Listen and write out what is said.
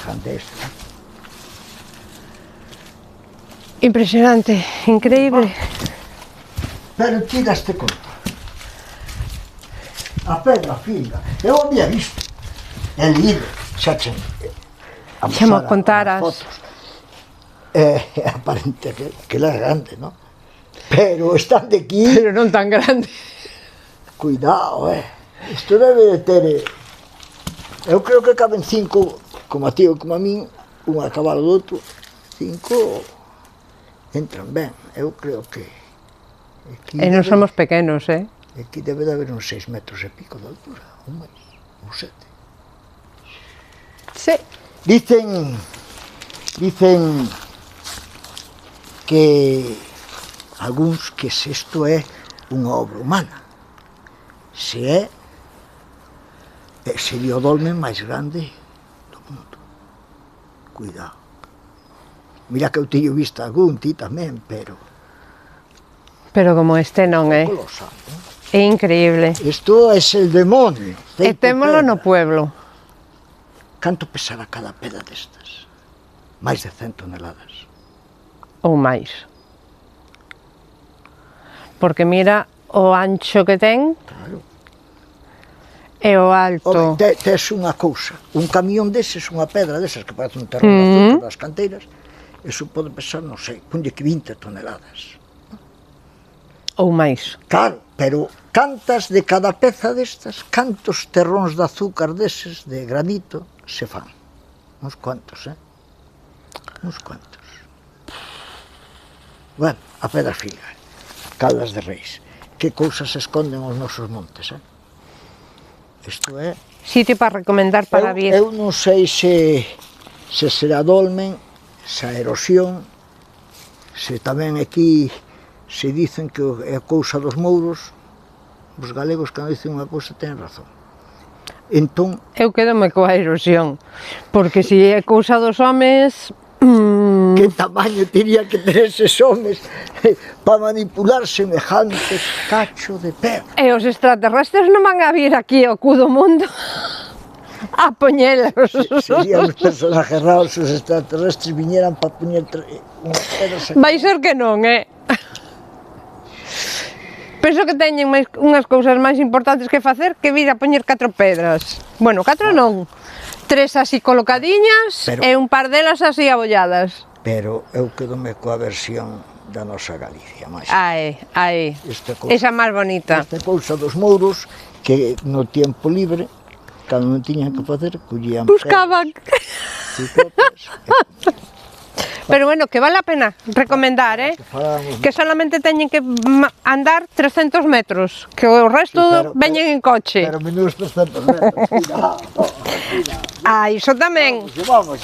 grande este, ¿no? Impresionante, increíble. Pero tiraste conta. A pedra fina, eu había visto. E lido, xa che... Xa mo contaras. Aparente que ela é grande, non? Pero están de aquí... Pero non tan grande. Cuidado, Isto debe de ter... Eu creo que caben 5, como a ti ou como a min, un a cabalo do outro, 5 entran ben. Eu creo que... E non somos pequenos, Aquí debe de haber uns 6 metros e pico de altura, ou máis, ou 7. Sí. Dicen que algúns que se isto é unha obra humana. Se é, sería o dolmen máis grande do mundo. Cuidado. Mira que eu teño visto algún, ti tamén, pero... Pero como este non é. Colosal, É increíble. Isto é el demonio. E témolo no pueblo. Canto pesará cada pedra destas? Máis de 100 toneladas. Ou máis. Porque mira o ancho que ten. Claro. E o alto. Tes unha cousa, un camión deses, unha pedra desas que parece un terreno de azúcar das canteiras, eso pode pesar, non sei, ponlle que 20 toneladas. Ou máis. Claro, pero cantas de cada peza destas, cantos terróns de azúcar deses, de granito, se fan? Uns cuantos, Uns cuantos. Bueno, a pedra fina, Caldas de Reis. Que cousas se esconden os nosos montes, Isto é... Sitio para recomendar para vir. Eu non sei se será dolmen, se a erosión, se tamén aquí se dicen que é cousa dos mouros, os galegos cando dicen unha cousa tenen razón. Entón... Eu quedome coa erosión, porque se é cousa dos homes... Que tamaño teria que ter eses homes para manipular semejantes cacho de pedra? E os extraterrestres non van a vir aquí ao cu do mundo a poñelos. Serían os personajes raros, os extraterrestres viñeran para poñer unhas pedras aquí. Vai ser que non, Penso que teñen unhas cousas máis importantes que facer que vir a poñer 4 pedras. Bueno, 4 non. 3 así colocadiñas e un par delas así abolladas. Pero eu quedome coa versión da nosa Galicia, máis. Esa máis bonita. Esta cousa dos mouros que no tempo libre, cando non tiñan que facer, collían buscaban. Pero bueno, que vale a pena recomendar, que solamente teñen que andar 300 metros, que o resto veñen en coche. Pero menos 300 metros, cuidado. Iso tamén. Vamos.